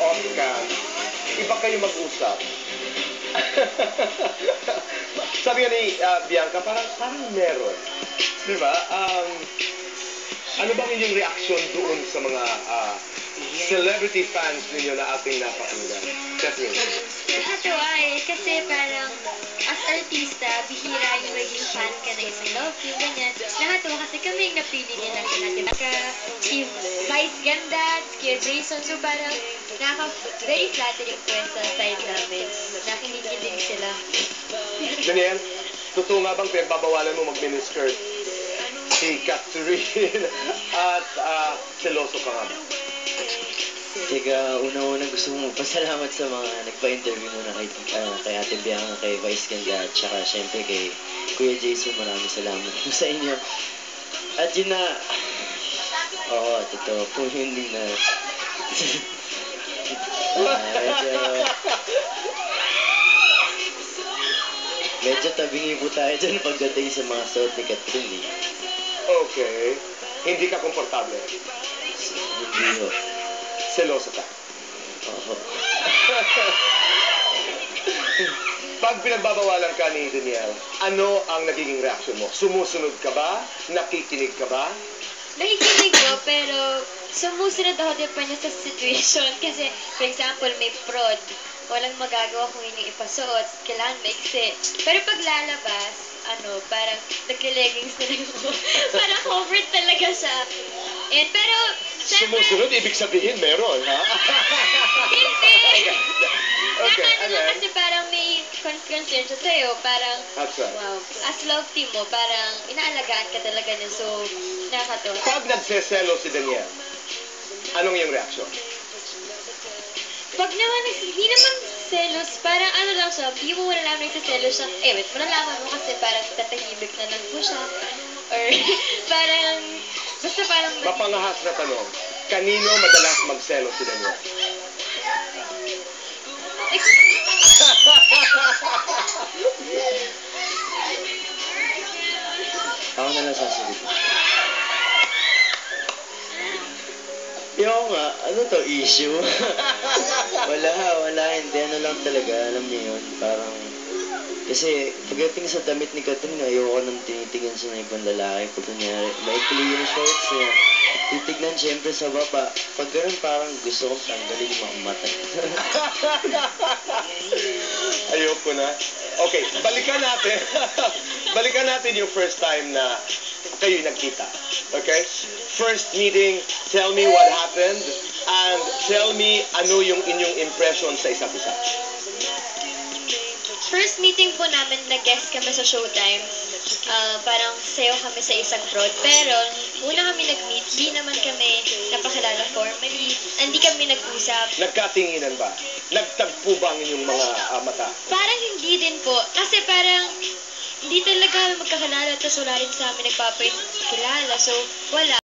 off-cam, iba kayo mag-usap. Sabi nga ni Bianca, parang meron. Di ba? Ano bang inyong reaksyon doon sa mga celebrity fans ninyo na ating napakinggan? Catherine. Nakatuwa eh, kasi parang as artista, bihira yung maging fan ka na isang love team, ganyan. Nakatuwa kasi kami yung napili nila sila, diba? Si Vice Ganda, si Jason, so parang very flattering po sa side namin. Nakikinig din sila. Daniel, totoo nga bang pinagbabawalan mo mag-miniskirt si Catherine at seloso ka nga ba? Teka, una-una gusto kong magpasalamat sa mga nagpa-interview muna kay Ate Bianca, kay Vice Ganda, at saka syempre kay Kuya Jason. Maraming salamat po sa inyo. At yun na, oo, totoo po yun na, medyo tabingi po tayo dyan pagdating sa mga suot ni Catherine. Okay. Hindi ka komportable. Hindi ho. Seloso ka. Oo. Pag pinagbabawalan ka ni Daniel, ano ang nagiging reaction mo? Sumusunod ka ba? Nakikinig ka ba? Nakikinig ko, pero sumusunod ako depende sa situation. Kasi, for example, may prod. Walang magagawa kung yun yung ipasuot. Kailangan maiksi. Pero pag lalabas, parang nagka-leggings na lang ako. Parang covered talaga siya. Pero, syempre, Sumusunod, ibig sabihin meron, ha? hindi! Okay, ano yan? Kasi parang may concern siya sa'yo. Parang, That's right. wow, as love team mo, parang inaalagaan ka talaga niya. So, nakakatawa. Pag nagseselo si Daniel, anong iyong reaksyon? Pag naman, hindi naman selos, parang lang siya, hindi mo malalaman nagsiselos siya. Wait, malalaman mo kasi parang tatahimik na lang po siya. Or parang, basta parang... Mapangahas na tanong, kanino madalas magselo si Daniel? Ako na lang sasagot. Yung nga, ano to, issue? wala, hindi, ano lang talaga, alam niyo yun, parang, kasi pagdating sa damit ni Catherine, ayoko nang tinitingnan sa ibang lalaki. Pag kunyari, maikli yung shorts niya, titignan siyempre sa baba. Pag ganun, parang gusto kong tanggalin yung mga mata. Ayoko na. Okay, balikan natin. Balikan natin yung first time na kayo nagkita. Okay? First meeting, tell me what happened and tell me ano yung inyong impression sa isa't isa. First meeting po namin, nag-guest kami sa Showtime. Parang sayo kami sa isang prod. Pero, una kami nag-meet, di naman kami napakilala formally. Hindi kami nag-usap. Nagkatinginan ba? Nagtagpo ba ang inyong mga mata? Parang hindi din po. Kasi parang, hindi talaga magkakilala. Tapos wala rin sa amin nagpapakilala. So, wala.